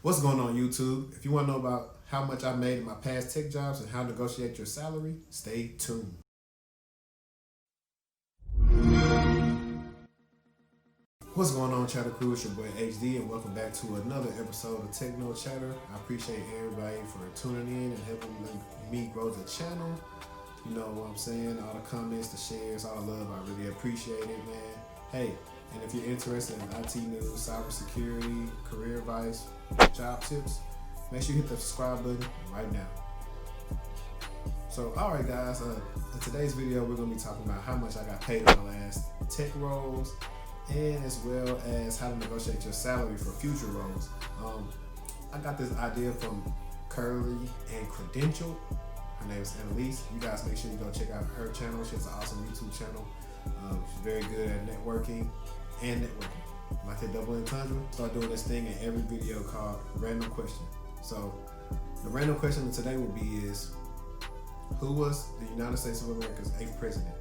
What's going on, YouTube? If you want to know about how much I made in my past tech jobs and how to negotiate your salary, stay tuned. What's going on, Chatter Crew? It's your boy HD, and welcome back to another episode of Techno Chatter. I appreciate everybody for tuning in and helping me grow the channel. You know what I'm saying? All the comments, the shares, all the love. I really appreciate it, man. Hey, and if you're interested in IT news, cybersecurity, career advice, job tips, make sure you hit the subscribe button right now. So, alright guys, in today's video we're going to be talking about how much I got paid in my last tech roles, and as well as how to negotiate your salary for future roles. I got this idea from Curly and Credentialed. Her name is Annalise. You guys make sure you go check out her channel. She has an awesome YouTube channel. She's very good at networking. Like that double entendre. Start doing this thing in every video called Random Question. So the random question of today will be is, who was the United States of America's 8th president?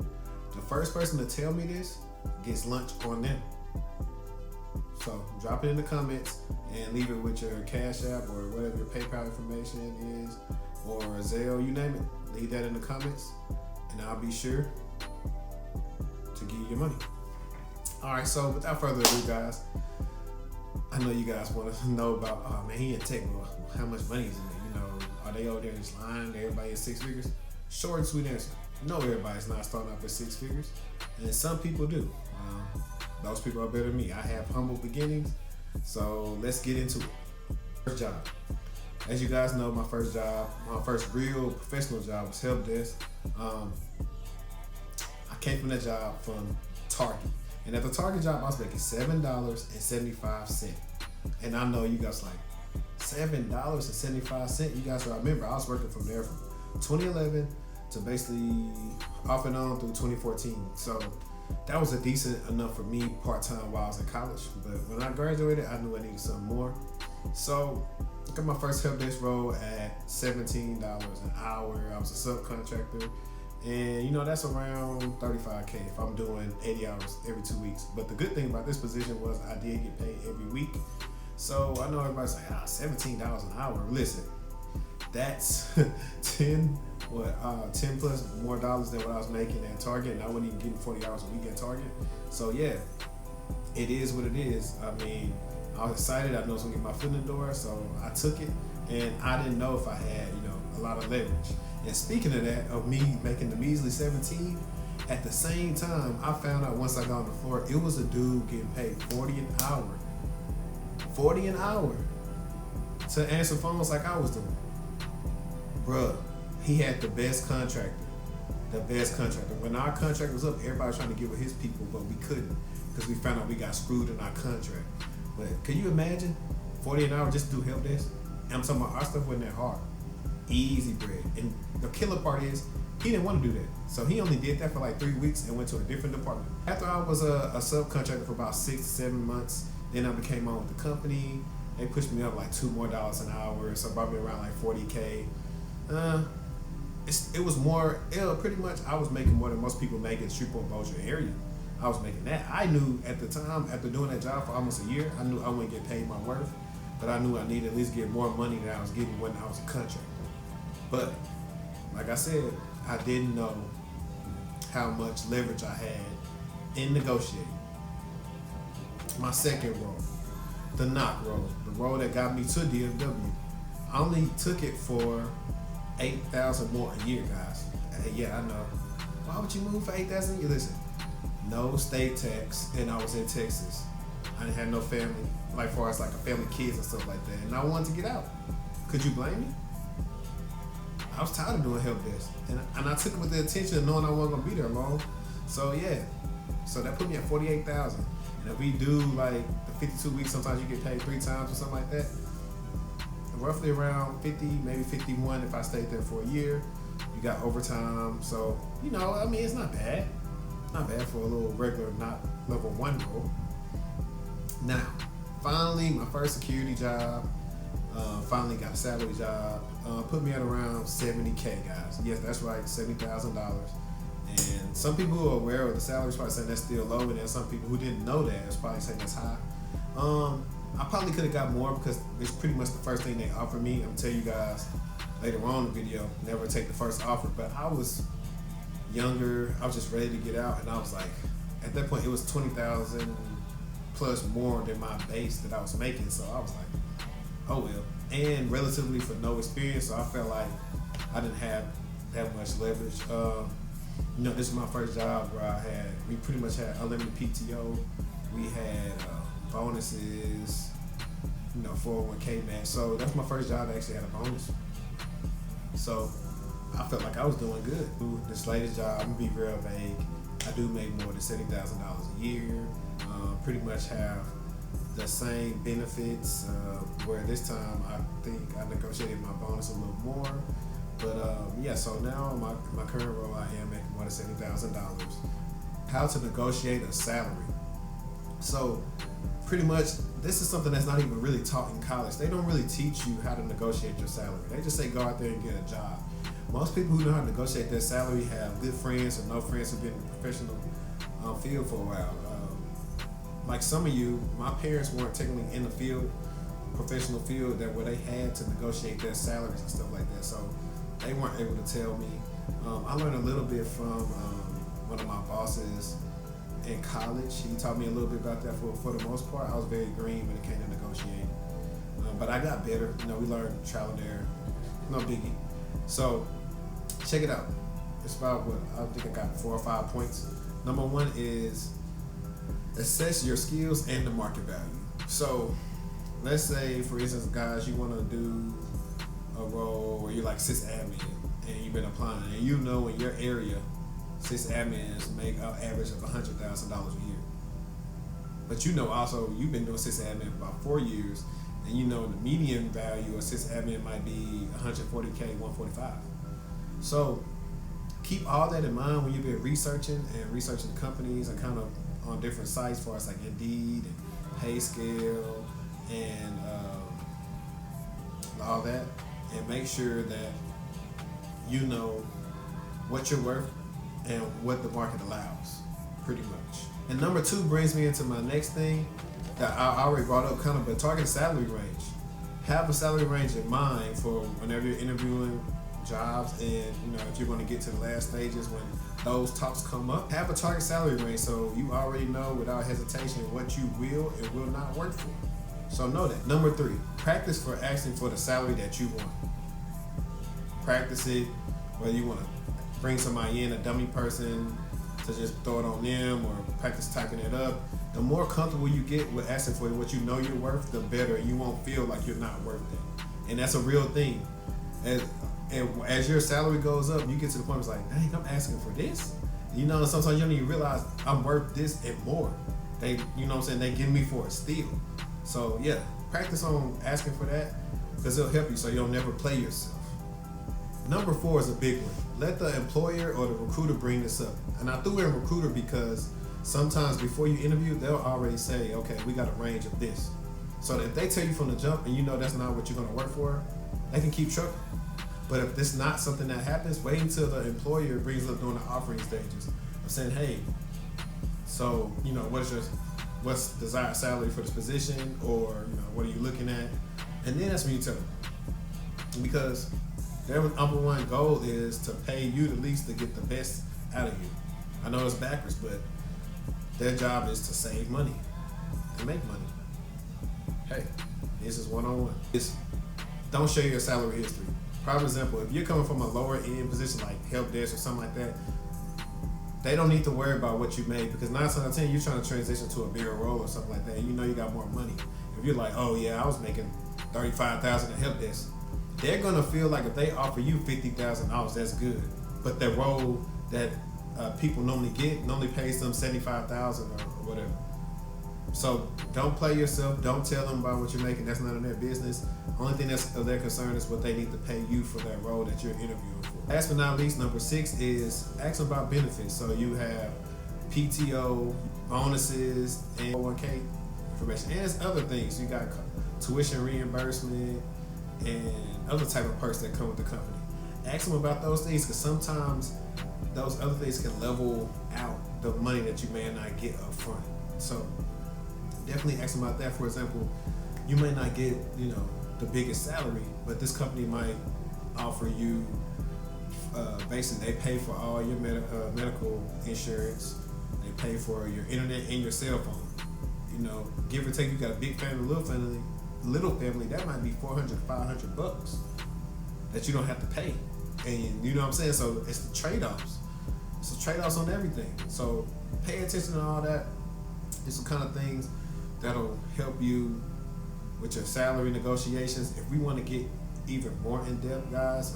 The first person to tell me this gets lunch on them. So drop it in the comments and leave it with your Cash App or whatever your PayPal information is, or Zelle, you name it. Leave that in the comments and I'll be sure to give you your money. Alright, so without further ado, guys, I know you guys want to know about, oh man, he in tech, well, how much money is in it? You know, are they over there just lying? Everybody at 6 figures? Short and sweet answer. No, everybody's not starting off at 6 figures, and some people do. Those people are better than me. I have humble beginnings, so let's get into it. First job. As you guys know, my first real professional job was help desk. I came from that job from Target. And at the Target job, I was making $7.75. And I know you guys like, $7.75? You guys remember, I was working from there from 2011 to basically off and on through 2014. So that was a decent enough for me part-time while I was in college. But when I graduated, I knew I needed something more. So I got my first help desk role at $17 an hour. I was a subcontractor. And you know, that's around $35K if I'm doing 80 hours every 2 weeks. But the good thing about this position was I did get paid every week. So I know everybody's like, $17 an hour. Listen, that's 10 plus more dollars than what I was making at Target, and I wasn't even getting 40 hours a week at Target. So yeah, it is what it is. I mean, I was excited. I know I was gonna get my foot in the door, so I took it, and I didn't know if I had, a lot of leverage. And speaking of that, of me making the measly 17, at the same time, I found out once I got on the floor, it was a dude getting paid 40 an hour. 40 an hour to answer phones like I was doing. Bruh, he had the best contractor. The best contractor. When our contract was up, everybody was trying to get with his people, but we couldn't because we found out we got screwed in our contract. But can you imagine 40 an hour just to do help desk? And I'm talking about our stuff wasn't that hard. Easy bread. And the killer part is, he didn't want to do that. So he only did that for like 3 weeks and went to a different department. After I was a subcontractor for about 6 to 7 months, then I became on with the company. They pushed me up like $2 more an hour, so brought me around like 40K. It was more, pretty much I was making more than most people make in Shreveport Bossier area. I was making that. I knew at the time, after doing that job for almost a year, I knew I wouldn't get paid my worth, but I knew I needed at least get more money than I was getting when I was a contractor. But like I said, I didn't know how much leverage I had in negotiating. My second role, the knock role, the role that got me to DFW, I only took it for $8,000 more a year, guys. Yeah, I know. Why would you move for $8,000 a year? Listen, no state tax, and I was in Texas. I didn't have no family, like far as like a family, kids and stuff like that, and I wanted to get out. Could you blame me? I was tired of doing help desk, and I took it with the intention of knowing I wasn't gonna be there long. So yeah, so that put me at $48,000. And if we do like the 52 weeks, sometimes you get paid 3 times or something like that. Roughly around 50, maybe 51 if I stayed there for a year. You got overtime, so I mean, it's not bad. Not bad for a little regular, not level 1 role. Now, finally, my first security job. Finally got a salary job. Put me at around 70K, guys. Yes, that's right, $70,000. And some people who are aware of the salaries probably saying that's still low, and then some people who didn't know that is probably saying that's high. I probably could have got more because it's pretty much the first thing they offered me. I'm gonna tell you guys later on in the video, never take the first offer. But I was younger, I was just ready to get out, and I was like, at that point, it was 20,000 plus more than my base that I was making. So I was like, oh well. And relatively for no experience, so I felt like I didn't have that much leverage. This is my first job where we pretty much had unlimited PTO. We had bonuses, 401k match. So that's my first job that actually had a bonus. So I felt like I was doing good. This latest job, I'm gonna be real vague. I do make more than $70,000 a year. Pretty much have the same benefits. Where this time I think I negotiated my bonus a little more. But so now my current role, I am making more than $70,000. How to negotiate a salary. So pretty much this is something that's not even really taught in college. They don't really teach you how to negotiate your salary. They just say go out there and get a job. Most people who know how to negotiate their salary have good friends or no friends who've been in the professional field for a while. Like some of you, my parents weren't technically in the professional field where they had to negotiate their salaries and stuff like that. So they weren't able to tell me. I learned a little bit from one of my bosses in college. He taught me a little bit about that. For the most part, I was very green when it came to negotiating. But I got better. We learned trial and error. No biggie. So check it out. It's about I think I got 4 or 5 points. Number 1 is assess your skills and the market value. So let's say, for instance, guys, you want to do a role where you're like sysadmin and you've been applying, and in your area, sysadmins make an average of $100,000 a year. But also you've been doing sysadmin for about 4 years, and the median value of sysadmin might be $140K, $145. So keep all that in mind when you've been researching the companies and kind of on different sites for us like Indeed and PayScale and all that, and make sure that you know what you're worth and what the market allows, pretty much. And number 2 brings me into my next thing that I already brought up, kind of, but target salary range. Have a salary range in mind for whenever you're interviewing jobs, and if you're going to get to the last stages when those talks come up, have a target salary range so you already know without hesitation what you will and will not work for. So know that. Number 3, practice for asking for the salary that you want. Practice it, whether you want to bring somebody in, a dummy person, to just throw it on them, or practice typing it up. The more comfortable you get with asking for what you know you're worth, the better. You won't feel like you're not worth it. And that's a real thing. As your salary goes up, you get to the point where it's like, dang, I'm asking for this. Sometimes you don't even realize I'm worth this and more. They, they give me for a steal. So yeah, practice on asking for that, because it'll help you so you don't never play yourself. Number 4 is a big one. Let the employer or the recruiter bring this up. And I threw in recruiter because sometimes before you interview, they'll already say, okay, we got a range of this. So that if they tell you from the jump and that's not what you're going to work for, they can keep trucking. But if this not something that happens, wait until the employer brings up during the offering stages of saying, hey, so, what's desired salary for this position, or, what are you looking at? And then that's when you tell them. Because their number 1 goal is to pay you the least to get the best out of you. I know it's backwards, but their job is to save money and make money. Hey, this is one-on-one. Don't share your salary history. Prime example, if you're coming from a lower end position like help desk or something like that, they don't need to worry about what you made, because 9 times out of 10 you're trying to transition to a bigger role or something like that, and you got more money. If you're like, oh yeah, I was making $35,000 at help desk, they're gonna feel like if they offer you $50,000, that's good. But the role that people normally pays them $75,000 or whatever. So don't play yourself. Don't tell them about what you're making. That's none of their business. Only thing that's of their concern is what they need to pay you for that role that you're interviewing for. Last but not least, number 6 is ask them about benefits. So you have PTO, bonuses, and 401k information. And there's other things. You got tuition reimbursement and other type of perks that come with the company. Ask them about those things, because sometimes those other things can level out the money that you may not get up front. So definitely ask them about that. For example, you may not get, the biggest salary, but this company might offer you, basically they pay for all your medical insurance, they pay for your internet and your cell phone. Give or take, you got a big family, little family, that might be $400-$500 that you don't have to pay. And you know what I'm saying? So it's the trade-offs. It's the trade-offs on everything. So pay attention to all that. It's some kind of things that'll help you with your salary negotiations. If we want to get even more in depth, guys,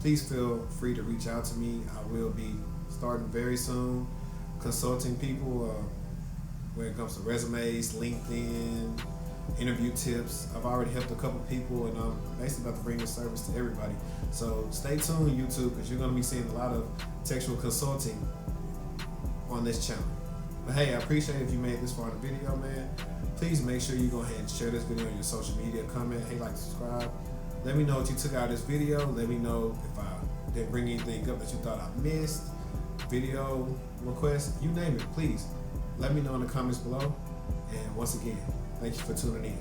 please feel free to reach out to me. I will be starting very soon consulting people when it comes to resumes, LinkedIn, interview tips. I've already helped a couple people, and I'm basically about to bring this service to everybody. So stay tuned, YouTube, because you're going to be seeing a lot of textual consulting on this channel. But hey, I appreciate it if you made this far in the video, man. Please make sure you go ahead and share this video on your social media, comment, hey, like, subscribe. Let me know what you took out of this video. Let me know if I didn't bring anything up that you thought I missed. Video requests, you name it, please. Let me know in the comments below. And once again, thank you for tuning in.